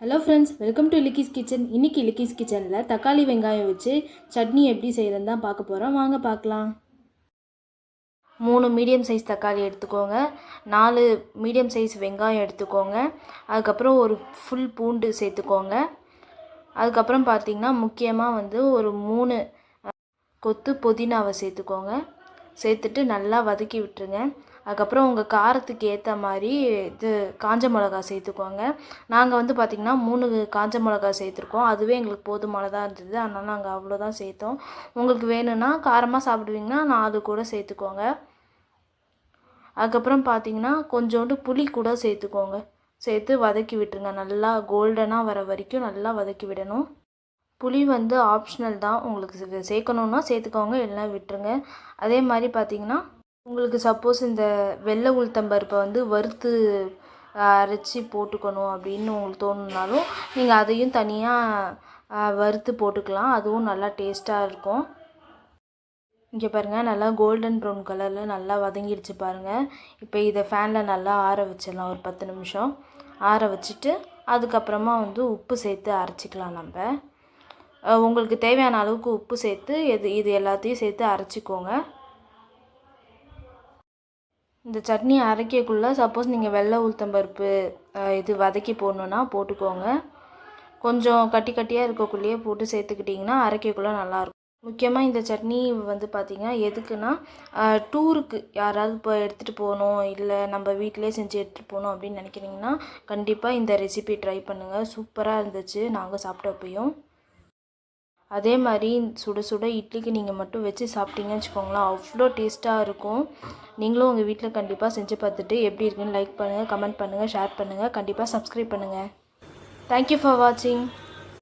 Hello friends, welcome to லிக்கிஸ் kitchen. இன்றைக்கி லிக்கிஸ் கிச்சனில் தக்காளி வெங்காயம் வச்சு சட்னி எப்படி செய்கிறதுன்னு தான் பார்க்க போகிறோம். வாங்க பார்க்கலாம். 3 மீடியம் சைஸ் தக்காளி எடுத்துக்கோங்க, 4 மீடியம் சைஸ் வெங்காயம் எடுத்துக்கோங்க, அதுக்கப்புறம் ஒரு ஃபுல் பூண்டு சேர்த்துக்கோங்க. அதுக்கப்புறம் பார்த்திங்கன்னா முக்கியமாக ஒரு 3 கொத்து புதினாவை சேர்த்துக்கோங்க. சேர்த்துட்டு நல்லா வதக்கி விட்டுருங்க. அதுக்கப்புறம் உங்கள் காரத்துக்கு ஏற்ற மாதிரி காஞ்ச மிளகா சேர்த்துக்கோங்க. நாங்கள் பார்த்திங்கன்னா 3 காஞ்ச மிளகா சேர்த்துருக்கோம். அதுவே எங்களுக்கு போதுமானதாக இருந்தது, அதனால் நாங்கள் அவ்வளோதான் சேர்த்தோம். உங்களுக்கு வேணும்னா காரமாக சாப்பிடுவீங்கன்னா 4 கூட சேர்த்துக்கோங்க. அதுக்கப்புறம் பார்த்திங்கன்னா கொஞ்சோண்டு புளி கூட சேர்த்துக்கோங்க. சேர்த்து வதக்கி விட்டுருங்க. நல்லா கோல்டனாக வர வரைக்கும் நல்லா வதக்கி விடணும். புளி ஆப்ஷனல் தான், உங்களுக்கு சேர்க்கணுன்னா சேர்த்துக்கோங்க, இல்லைனா விட்டுருங்க. அதே மாதிரி பார்த்திங்கன்னா உங்களுக்கு சப்போஸ் இந்த வெள்ளை உளுத்தம்பருப்பை வறுத்து அரைச்சி போட்டுக்கணும் அப்படின்னு உங்களுக்கு தோணுனாலும் நீங்கள் அதையும் தனியாக வறுத்து போட்டுக்கலாம். அதுவும் நல்லா டேஸ்ட்டாக இருக்கும். இங்கே பாருங்கள், நல்லா கோல்டன் ப்ரௌன் கலரில் நல்லா வதங்கிடுச்சு பாருங்கள். இப்போ இதை ஃபேனில் நல்லா ஆற வச்சிடலாம். ஒரு 10 நிமிஷம் ஆற வச்சுட்டு அதுக்கப்புறமா உப்பு சேர்த்து அரைச்சிக்கலாம். நம்ம உங்களுக்கு தேவையான அளவுக்கு உப்பு சேர்த்து இது எல்லாத்தையும் சேர்த்து அரைச்சிக்கோங்க. இந்த சட்னி அரைக்கக்குள்ளே சப்போஸ் நீங்கள் வெள்ளை உளுத்தம்பருப்பு வதக்கி போடணுன்னா போட்டுக்கோங்க. கொஞ்சம் கட்டி கட்டியாக இருக்கக்குள்ளேயே போட்டு சேர்த்துக்கிட்டிங்கன்னா அரைக்கக்குள்ளே நல்லாயிருக்கும். முக்கியமாக இந்த சட்னி பார்த்திங்கன்னா எதுக்குன்னா டூருக்கு யாராவது இப்போ எடுத்துகிட்டு போகணும், இல்லை நம்ம வீட்டிலே செஞ்சு எடுத்துகிட்டு போகணும் அப்படின்னு நினைக்கிறீங்கன்னா கண்டிப்பாக இந்த ரெசிபி ட்ரை பண்ணுங்கள். சூப்பராக இருந்துச்சு நாங்கள் சாப்பிட்டப்பையும். அதே மாதிரி சுட சுட இட்லிக்கு நீங்கள் மட்டும் வச்சு சாப்பிட்டீங்கன்னு வச்சுக்கோங்களேன், அவ்வளோ டேஸ்ட்டாக இருக்கும். நீங்களும் உங்கள் வீட்டில் கண்டிப்பாக செஞ்சு பார்த்துட்டு எப்படி இருக்குன்னு லைக் பண்ணுங்கள், கமெண்ட் பண்ணுங்கள், ஷேர் பண்ணுங்கள், கண்டிப்பாக சப்ஸ்கிரைப் பண்ணுங்கள். தேங்க்யூ ஃபார் வாட்சிங்.